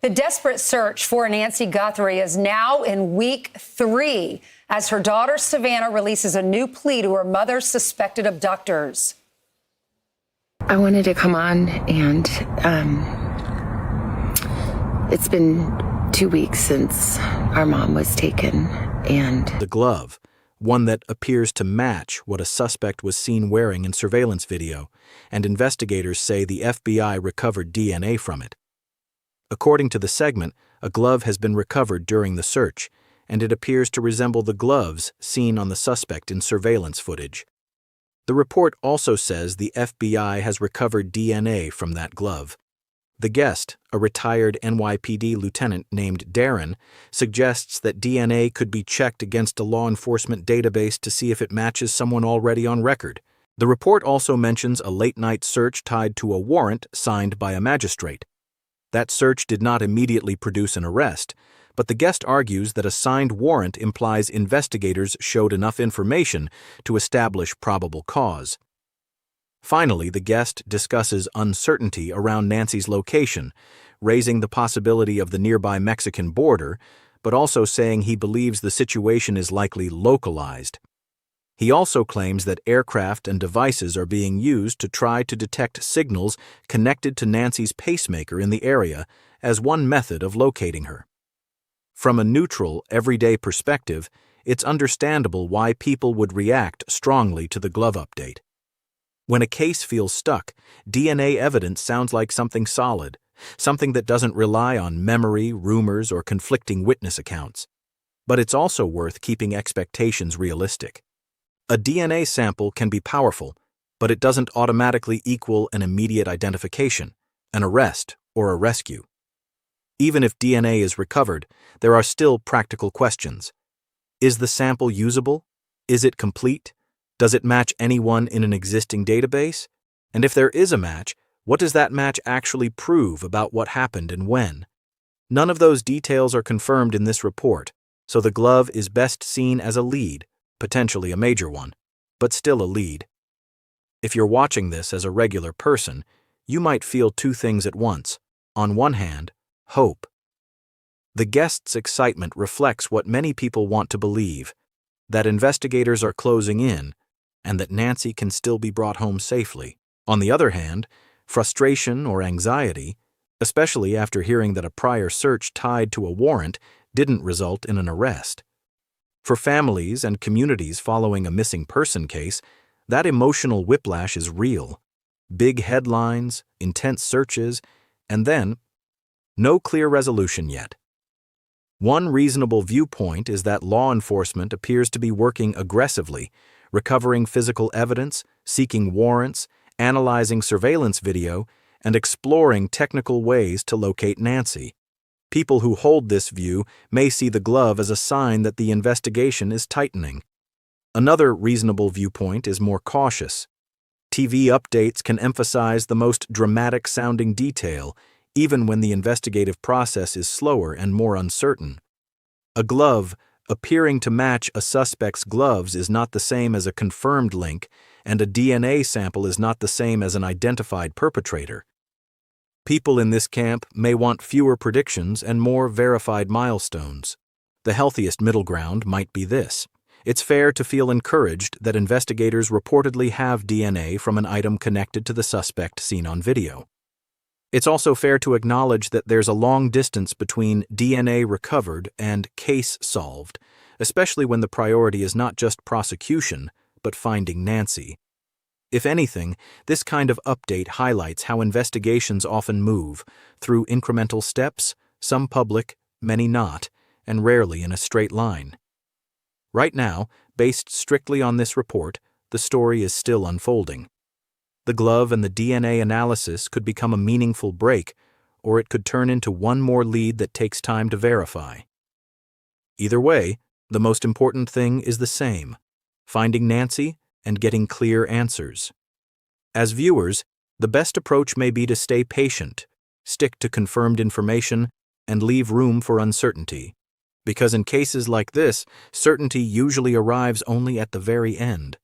The desperate search for Nancy Guthrie is now in week 3 as her daughter Savannah releases a new plea to her mother's suspected abductors. I wanted to come on, and it's been 2 weeks since our mom was taken, and the glove, one that appears to match what a suspect was seen wearing in surveillance video, and investigators say the FBI recovered DNA from it. According to the segment, a glove has been recovered during the search, and it appears to resemble the gloves seen on the suspect in surveillance footage. The report also says the FBI has recovered DNA from that glove. The guest, a retired NYPD lieutenant named Darren, suggests that DNA could be checked against a law enforcement database to see if it matches someone already on record. The report also mentions a late-night search tied to a warrant signed by a magistrate. That search did not immediately produce an arrest, but the guest argues that a signed warrant implies investigators showed enough information to establish probable cause. Finally, the guest discusses uncertainty around Nancy's location, raising the possibility of the nearby Mexican border, but also saying he believes the situation is likely localized. He also claims that aircraft and devices are being used to try to detect signals connected to Nancy's pacemaker in the area as one method of locating her. From a neutral, everyday perspective, it's understandable why people would react strongly to the glove update. When a case feels stuck, DNA evidence sounds like something solid, something that doesn't rely on memory, rumors, or conflicting witness accounts. But it's also worth keeping expectations realistic. A DNA sample can be powerful, but it doesn't automatically equal an immediate identification, an arrest, or a rescue. Even if DNA is recovered, there are still practical questions. Is the sample usable? Is it complete? Does it match anyone in an existing database? And if there is a match, what does that match actually prove about what happened and when? None of those details are confirmed in this report, so the glove is best seen as a lead, potentially a major one, but still a lead. If you're watching this as a regular person, you might feel two things at once. On one hand, hope. The guest's excitement reflects what many people want to believe, that investigators are closing in, and that Nancy can still be brought home safely. On the other hand, frustration or anxiety, especially after hearing that a prior search tied to a warrant didn't result in an arrest. For families and communities following a missing person case, that emotional whiplash is real. Big headlines, intense searches, and then, no clear resolution yet. One reasonable viewpoint is that law enforcement appears to be working aggressively, recovering physical evidence, seeking warrants, analyzing surveillance video, and exploring technical ways to locate Nancy. People who hold this view may see the glove as a sign that the investigation is tightening. Another reasonable viewpoint is more cautious. TV updates can emphasize the most dramatic-sounding detail, even when the investigative process is slower and more uncertain. A glove appearing to match a suspect's gloves is not the same as a confirmed link, and a DNA sample is not the same as an identified perpetrator. People in this camp may want fewer predictions and more verified milestones. The healthiest middle ground might be this. It's fair to feel encouraged that investigators reportedly have DNA from an item connected to the suspect seen on video. It's also fair to acknowledge that there's a long distance between DNA recovered and case solved, especially when the priority is not just prosecution, but finding Nancy. If anything, this kind of update highlights how investigations often move, through incremental steps, some public, many not, and rarely in a straight line. Right now, based strictly on this report, the story is still unfolding. The glove and the DNA analysis could become a meaningful break, or it could turn into one more lead that takes time to verify. Either way, the most important thing is the same: finding Nancy and getting clear answers. As viewers, the best approach may be to stay patient, stick to confirmed information, and leave room for uncertainty. Because in cases like this, certainty usually arrives only at the very end.